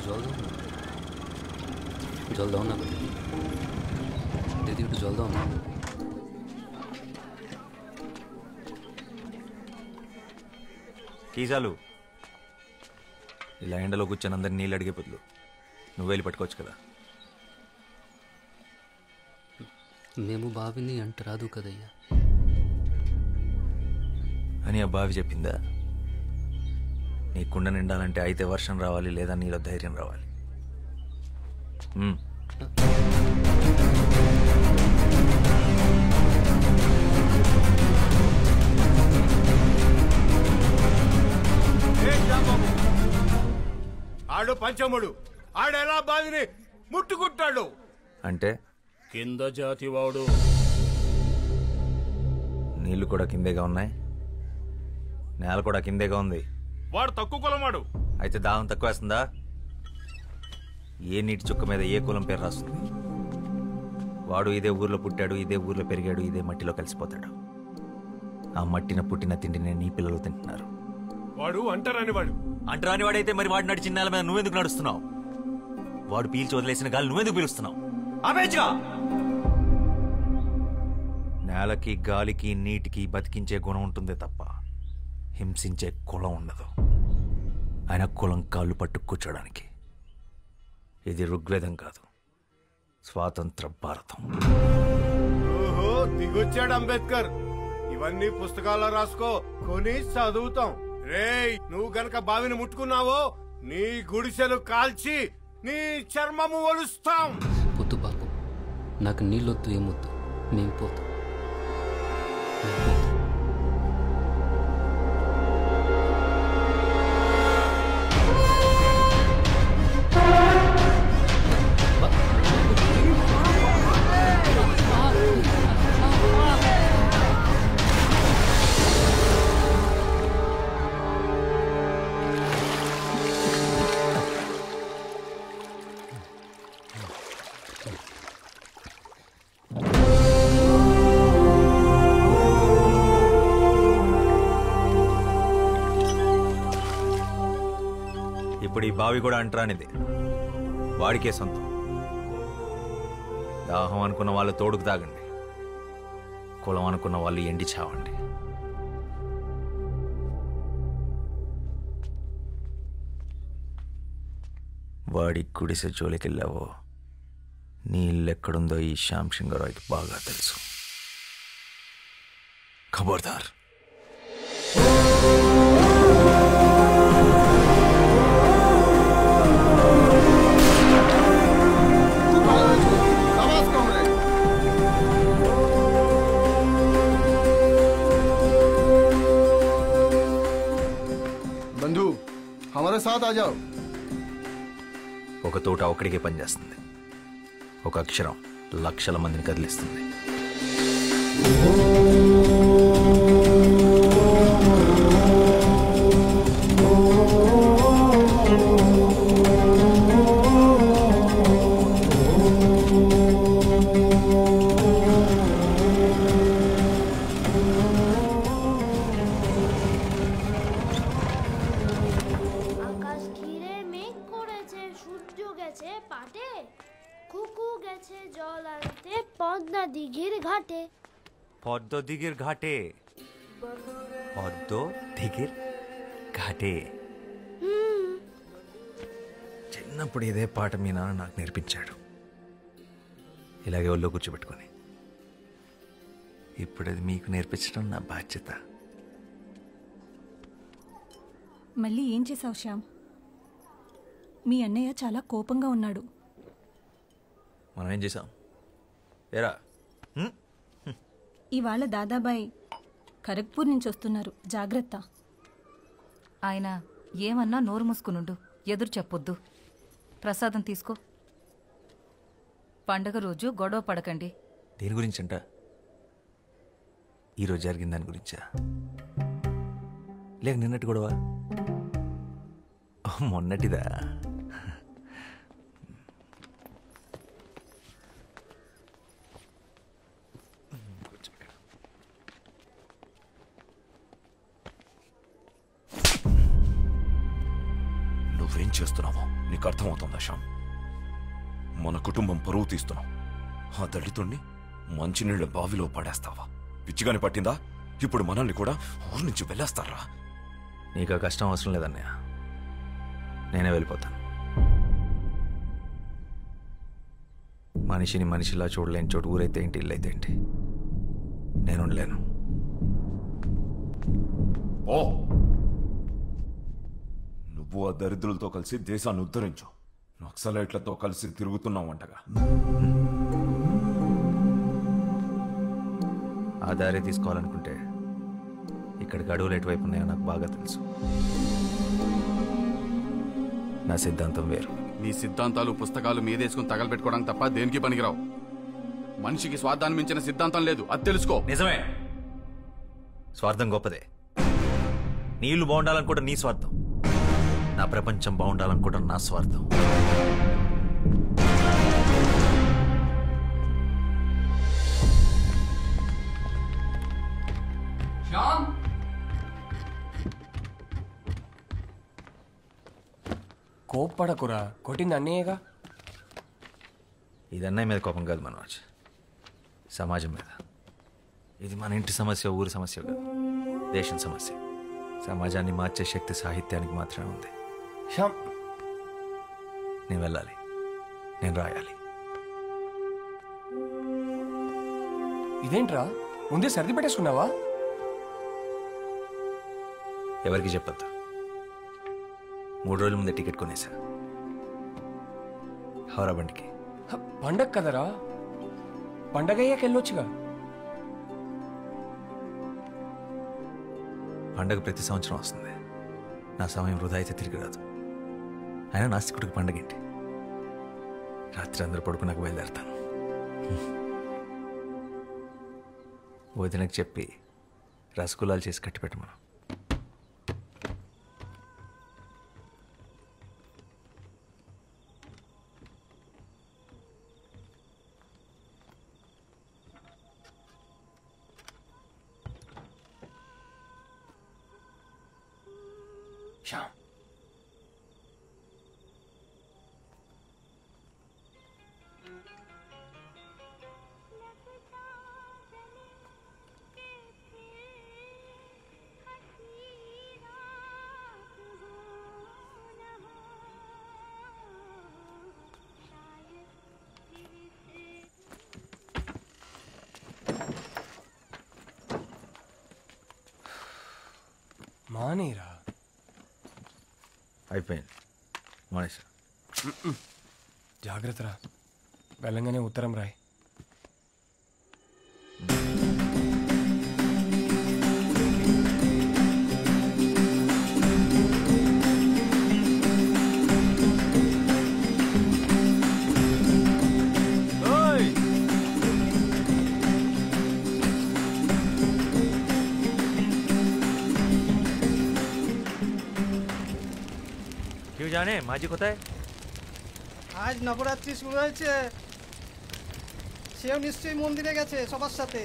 जल दो ना, जल दो ना दीदी, जल दो ना। కీజాలు ఇలా ఎండలో కూర్చొని అందరిని నీళ్ళు అడిగే బదులు నువ్వు వెళ్ళి పట్టుకోవచ్చు కదా. మేము బావిని అంట రాదు కదయ్యా అని ఆ బావి చెప్పిందా? నీ కుండ నిండాలంటే అయితే వర్షం రావాలి, లేదా నీలో ధైర్యం రావాలి. ఆడు పంచముడు, ఆడెలా బావిని ముట్టుకుంటాడు అంటే కింద జాతి వాడు. నీళ్లు కూడా కిందేగా ఉన్నాయి, నేల కూడా కిందేగా ఉంది. వాడు తక్కువ కులమాడు. అయితే దాహం తక్కువ వేస్తుందా? ఏ నీటి చుక్క మీద ఏ కులం పేరు రాస్తుంది? వాడు ఇదే ఊర్లో పుట్టాడు, ఇదే ఊర్లో పెరిగాడు, ఇదే మట్టిలో కలిసిపోతాడు. ఆ మట్టిన పుట్టిన తిండిని నీ పిల్లలు తింటున్నారు. వాడు అంటరాని వాడు. అంటరాని వాడైతే మరి వాడు నడిచిన నేల మీద నువ్వెందుకు నడుస్తున్నావు? వాడు పీల్చి వదిలేసిన గాలి నువ్వెందుకు పీలుస్తున్నావు? నేలకి గాలికి నీటికి బతికించే గుణం ఉంటుందే తప్ప హింసించే కులం ఉండదు. ఆయన కులం కాళ్ళు పట్టు కూర్చోడానికి. ఇది ఋగ్వేదం కాదు, స్వాతంత్ర భారతం. ఓహో, దిగొచ్చాడు అంబేద్కర్. ఇవన్నీ పుస్తకాల్లో రాసుకో, కొని చదువుతాం. రేయ్, నువ్వు గనక బావిని ముట్టుకున్నావో నీ గుడిసెలు కాల్చి నీ చర్మము ఒలుస్తాం. వద్దు బాబు, నాకు నీళ్ళొద్దు, ఏమొద్దు, మేము పోతాం. ఇప్పుడు ఈ బావి కూడా అంటరానిది, వాడికే సొంతం. దాహం అనుకున్న వాళ్ళు తోడుకు తాగండి, కులం అనుకున్న వాళ్ళు ఎండి చావండి. వాడి గుడిసె జోలికెళ్ళావో నీ ఇల్లు ఎక్కడుందో ఈ శ్యామ్ సింగరాయ్కి బాగా తెలుసు. ఖబర్దార్. बंधु, हमारे साथ आ जाओ. ఒక తోట ఒక్కడికే పనిచేస్తుంది, ఒక అక్షరం లక్షల మందిని కదిలిస్తుంది. পদ্মদিঘির ঘাটে, পদ্মদিঘির ఘాటే. చిన్నప్పుడు ఇదే పాట మీ నాన్న నాకు నేర్పించాడు, ఇలాగే ఒళ్ళో కూర్చోబెట్టుకొని. ఇప్పుడు అది మీకు నేర్పించడం నా బాధ్యత. మళ్ళీ ఏం చేసావు శ్యామ్? మీ అన్నయ్య చాలా కోపంగా ఉన్నాడు. మనం ఏం చేసాం? ఏరా, ఇవాళ దాదాబాయ్ ఖరగ్పూర్ నుంచి వస్తున్నారు, జాగ్రత్త. ఆయన ఏమన్నా నోరు మూసుకునుండు, ఎదురు చెప్పొద్దు. ప్రసాదం తీసుకో. పండగ రోజు గొడవ పడకండి. దేని గురించంట? ఈరోజు జరిగిన దాని గురించా, లేక నిన్నటి గొడవ? మొన్నటిదా? నువ్వేం చేస్తున్నావు? నీకు అర్థమవుతుందా శ్యామ్? మన కుటుంబం పరువు తీస్తున్నాం. ఆ దళితుణ్ణి మంచినీళ్ళ బావిలో పడేస్తావా? పిచ్చిగాని పట్టిందా? ఇప్పుడు మనల్ని కూడా ఊరి నుంచి వెళ్ళేస్తారా? నీకు ఆ కష్టం అవసరం లేదన్నయ్య, నేనే వెళ్ళిపోతాను. మనిషిని మనిషిలా చూడలేని చోటు ఊరైతే ఏంటి, ఇల్లైతే ఏంటి, నేను ఉండలేను. ఓ నువ్వు ఆ దరిద్రులతో కలిసి దేశాన్ని ఉద్ధరించు. నక్సలైట్లతో కలిసి తిరుగుతున్నావంటగా. ఆ దారి తీసుకోవాలనుకుంటే ఇక్కడికి అడవులు ఎటువైపు ఉన్నాయో నాకు బాగా తెలుసు. నా సిద్ధాంతం వేరు. నీ సిద్ధాంతాలు పుస్తకాలు మీదేసుకుని తగలబెట్టుకోవడానికి తప్ప దేనికి పనికిరావు. మనిషికి స్వార్థాన్ని మించిన సిద్ధాంతం లేదు, అది తెలుసుకో. నిజమే, స్వార్థం గొప్పదే. నీళ్లు బాగుండాలనుకోవడం నీ స్వార్థం, నా ప్రపంచం బాగుండాలనుకోవడం నా స్వార్థం. కోప్పడకురా, కొట్టింది అన్నయ్యగా. ఇది అన్నయ్య మీద కోపం కాదు మనోజ్, సమాజం మీద. ఇది మన ఇంటి సమస్య, ఊరి సమస్య కాదు, దేశం సమస్య. సమాజాన్ని మార్చే శక్తి సాహిత్యానికి మాత్రమే ఉంది. శ్యామ్, నేను వెళ్ళాలి, నేను రాయాలి. ఇదేంట్రా ముందే సర్ది పెట్టేసుకున్నావా? ఎవరికి చెప్పొద్దు. 3 రోజుల ముందే టికెట్ కొనేసా, హౌరా బండికి. పండగ కదరా, పండగ అయ్యాక వెళ్ళొచ్చుగా. పండగ ప్రతి సంవత్సరం వస్తుంది, నా సమయం వృధా అయితే తిరిగి రాదు. అయినా నాస్తికుడికి పండగ ఏంటి? రాత్రి అందరూ పడుకున్నాక బయలుదేరతాను. వదినకు చెప్పి రసగుల్లాలు చేసి కట్టి పెట్టమను. శ్యామ్, మానేరా. అయిపోయింది, మానేసా. జాగ్రత్తరా, వెళ్ళంగానే ఉత్తరం రాయ్. কেউ জানে মাঝি কোথায়? আজ নবরাত্রি শুরু হয়েছে, সেও নিশ্চয়ই মন্দিরে গেছে সবার সাথে।